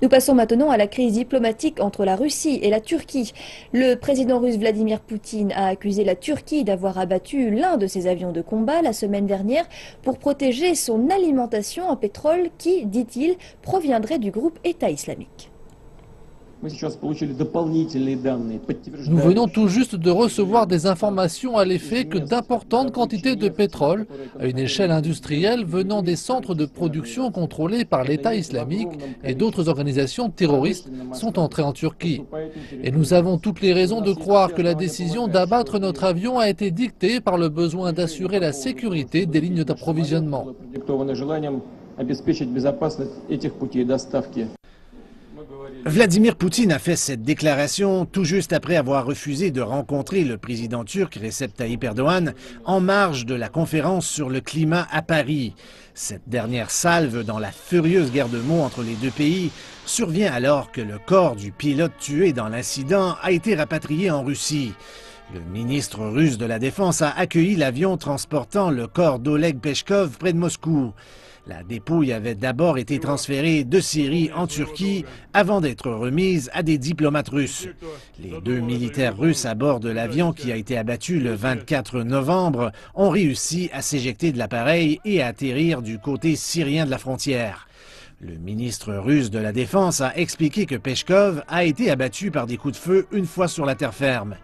Nous passons maintenant à la crise diplomatique entre la Russie et la Turquie. Le président russe Vladimir Poutine a accusé la Turquie d'avoir abattu l'un de ses avions de combat la semaine dernière pour protéger son alimentation en pétrole qui, dit-il, proviendrait du groupe État islamique. Nous venons tout juste de recevoir des informations à l'effet que d'importantes quantités de pétrole, à une échelle industrielle, venant des centres de production contrôlés par l'État islamique et d'autres organisations terroristes, sont entrés en Turquie. Et nous avons toutes les raisons de croire que la décision d'abattre notre avion a été dictée par le besoin d'assurer la sécurité des lignes d'approvisionnement. Vladimir Poutine a fait cette déclaration tout juste après avoir refusé de rencontrer le président turc Recep Tayyip Erdogan en marge de la conférence sur le climat à Paris. Cette dernière salve dans la furieuse guerre de mots entre les deux pays survient alors que le corps du pilote tué dans l'incident a été rapatrié en Russie. Le ministre russe de la Défense a accueilli l'avion transportant le corps d'Oleg Peshkov près de Moscou. La dépouille avait d'abord été transférée de Syrie en Turquie avant d'être remise à des diplomates russes. Les deux militaires russes à bord de l'avion qui a été abattu le 24 novembre ont réussi à s'éjecter de l'appareil et à atterrir du côté syrien de la frontière. Le ministre russe de la Défense a expliqué que Peshkov a été abattu par des coups de feu une fois sur la terre ferme.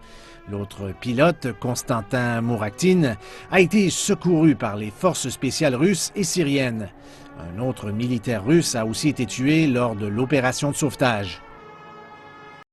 L'autre pilote, Konstantin Mourakhtin, a été secouru par les forces spéciales russes et syriennes. Un autre militaire russe a aussi été tué lors de l'opération de sauvetage.